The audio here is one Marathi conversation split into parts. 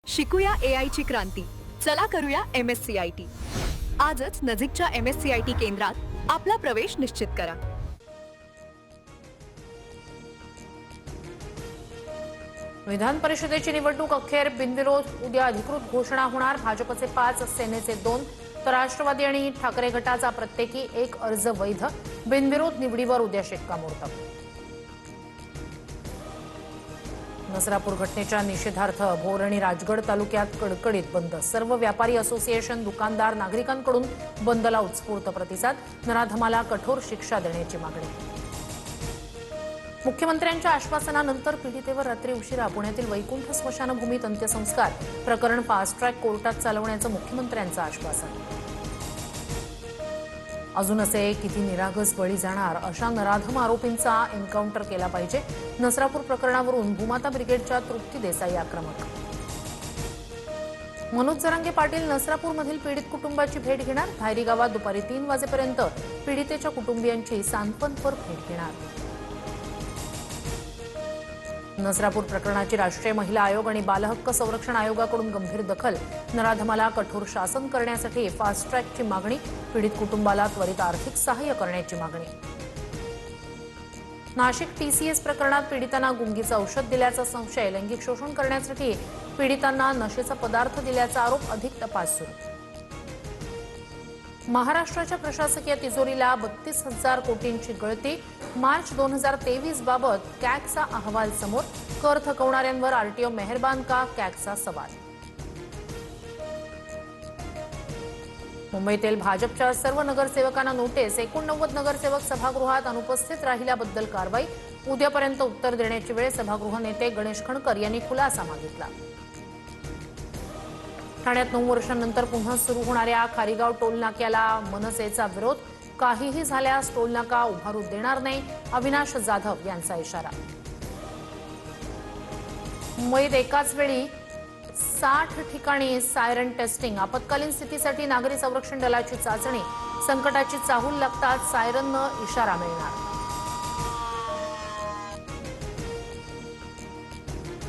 शिकूया AI ची क्रांती. चला करूया MSCIT. आजच नजीकच्या MSCIT केंद्रात आपला प्रवेश निश्चित करा. विधान परिषदेची निवडणूक अखेर बिनविरोध उद्या अधिकृत घोषणा होणार. भाजपचे 5, सेनेचे 2 तर राष्ट्रवादी आणि ठाकरे गटाचा प्रत्येकी 1 अर्ज वैध. बिनविरोध निवडीवर उद्या शिक्कामोर्तब. नसरापूर घटनेच्या निषेधार्थ भोर आणि राजगड तालुक्यात कडकडीत बंद. सर्व व्यापारी असोसिएशन, दुकानदार, नागरिकांकडून बंदला उत्स्फूर्त प्रतिसाद. नराधमाला कठोर शिक्षा देण्याची मागणी. मुख्यमंत्र्यांच्या आश्वासनानंतर पीडितेवर रात्री उशिरा पुण्यातील वैकुंठ स्मशानभूमीत अंत्यसंस्कार. प्रकरण फास्ट ट्रॅक कोर्टात चालवण्याचं मुख्यमंत्र्यांचं आश्वासन. अजून असे किती निरागस बळी जाणार, अशा नराधम आरोपींचा एन्काउंटर केला पाहिजे. नसरापूर प्रकरणावरून भूमाता ब्रिगेडच्या तृप्ती देसाई आक्रमक. मनोज जरांगे पाटील नसरापूरमधील पीडित कुटुंबाची भेट घेणार. धायरी गावात दुपारी 3 वाजेपर्यंत पीडितेच्या कुटुंबियांची सांत्वनपर भेट घेणार. नसरापूर प्रकरणाची राष्ट्रीय महिला आयोग आणि बालहक्क संरक्षण आयोगाकडून गंभीर दखल. नराधमाला कठोर शासन करण्यासाठी फास्ट ट्रॅकची मागणी. पीडित कुटुंबाला त्वरित आर्थिक सहाय्य करण्याची मागणी. नाशिक TCS प्रकरणात पीडितांना गुंगीचं औषध दिल्याचा संशय. लैंगिक शोषण करण्यासाठी पीडितांना नशेचा पदार्थ दिल्याचा आरोप. अधिक तपास सुरू. महाराष्ट्राच्या प्रशासकीय तिजोरीला 32,000 कोटींची गळती. मार्च 2023 बाबत कॅगचा अहवाल समोर. कर थकवणाऱ्यांवर RTO मेहरबान का, कॅगचा सवाल. मुंबईतील भाजपच्या सर्व नगरसेवकांना नोटीस. 89 नगरसेवक सभागृहात अनुपस्थित राहिल्याबद्दल कारवाई. उद्यापर्यंत उत्तर देण्याची वेळ. सभागृह नेते गणेश खणकर यांनी खुलासा मागितला. ठाण्यात 9 वर्षांनंतर पुन्हा सुरू होणाऱ्या खारीगाव टोल नाक्याला मनसेचा विरोध. काहीही झाल्यास टोल नाका उभारू देणार नाही, अविनाश जाधव यांचा इशारा. मुंबईत एकाच वेळी 60 ठिकाणी सायरन टेस्टिंग. आपत्कालीन स्थितीसाठी नागरी संरक्षण दलाची चाचणी. संकटाची चाहूल लागताच सायरननं इशारा मिळणार.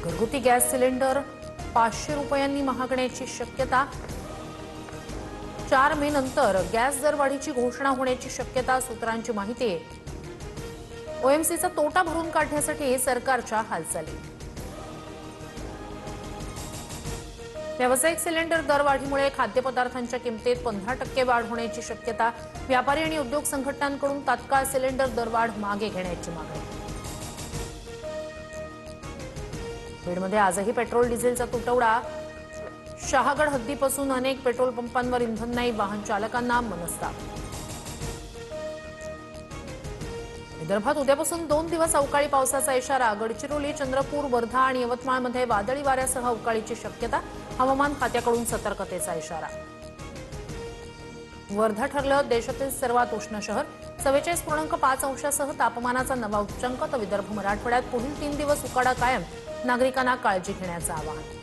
घरगुती गॅस सिलेंडर 500 रुपयांनी महागण्याची शक्यता. 4 मे नंतर गॅस दरवाढीची घोषणा होण्याची शक्यता. सूत्रांची माहिती. OMCचा तोटा भरून काढण्यासाठी सरकारच्या हालचाली. व्यावसायिक सिलेंडर दरवाढीमुळे खाद्यपदार्थांच्या किमतीत 15% वाढ होण्याची शक्यता. व्यापारी आणि उद्योग संघटनांकडून तात्काळ सिलेंडर दरवाढ मागे घेण्याची मागणी. बीडमध्ये आजही पेट्रोल डिझेलचा तुटवडा. शहागड हद्दीपासून अनेक पेट्रोल पंपांवर इंधन नाही. वाहन चालकांना मनस्ताप. विदर्भात उद्यापासून 2 दिवस अवकाळी पावसाचा इशारा. गडचिरोली, चंद्रपूर, वर्धा आणि यवतमाळमध्ये वादळी वाऱ्यासह अवकाळीची शक्यता. हवामान खात्याकडून सतर्कतेचा इशारा. वर्धा ठरलं देशातील सर्वात उष्ण शहर. 44.5 अंशासह तापमानाचा नवा उच्चांक. तर विदर्भ मराठवाड्यात पुढील 3 दिवस उकाडा कायम. नागरिकांना काळजी घेण्याचं आवाहन.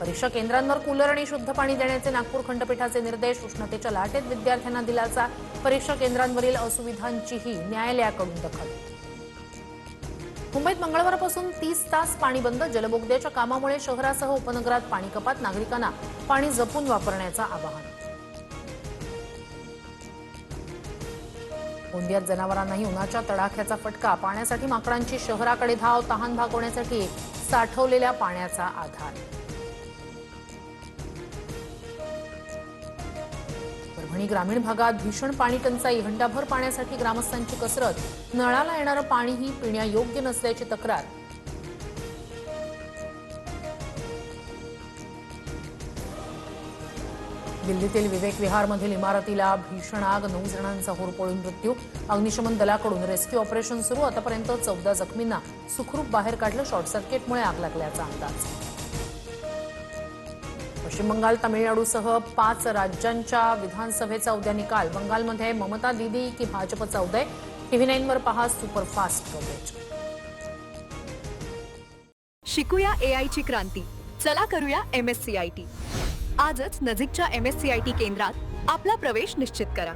परीक्षा केंद्रांवर कूलर आणि शुद्ध पाणी देण्याचे नागपूर खंडपीठाचे निर्देश. उष्णतेच्या लाटेत विद्यार्थ्यांना दिलासा. परीक्षा केंद्रांवरील असुविधांचीही न्यायालयाकडून दखल. मुंबईत मंगळवारपासून 30 तास पाणी बंद. जलबोगद्याच्या कामामुळे शहरासह उपनगरात पाणी कपात. नागरिकांना पाणी जपून वापरण्याचं आवाहन. गोंदियात जनावरांनाही उन्हाच्या तडाख्याचा फटका. पाण्यासाठी माकडांची शहराकडे धाव. तहान भागवण्यासाठी साठवलेल्या पाण्याचा आधार. परभणी ग्रामीण भागात भीषण पाणी टंचाई. हंडाभर पाण्यासाठी ग्रामस्थांची कसरत. नळाला येणारं पाणीही पिण्यायोग्य नसल्याची तक्रार. दिल्लीतील विवेक विहारमधील इमारतीला भीषण आग. 9 जणांचा होरपळून मृत्यू. अग्निशमन दलाकडून रेस्क्यू ऑपरेशन सुरू. आतापर्यंत 14 जखमींना सुखरूप बाहेर काढलं. शॉर्ट सर्किटमुळे आग लागल्याचा अंदाज. पश्चिम बंगाल, तामिळनाडूसह 5 राज्यांच्या विधानसभेचा उद्या निकाल. बंगालमध्ये ममता दीदी की भाजपचा उदय. TV9 वर पहा सुपरफास्ट कव्हरेज. शिकूया AI ची क्रांती. चला करूया MSCIT. आजच नजीकच्या MSCIT केंद्रात आपला प्रवेश निश्चित करा.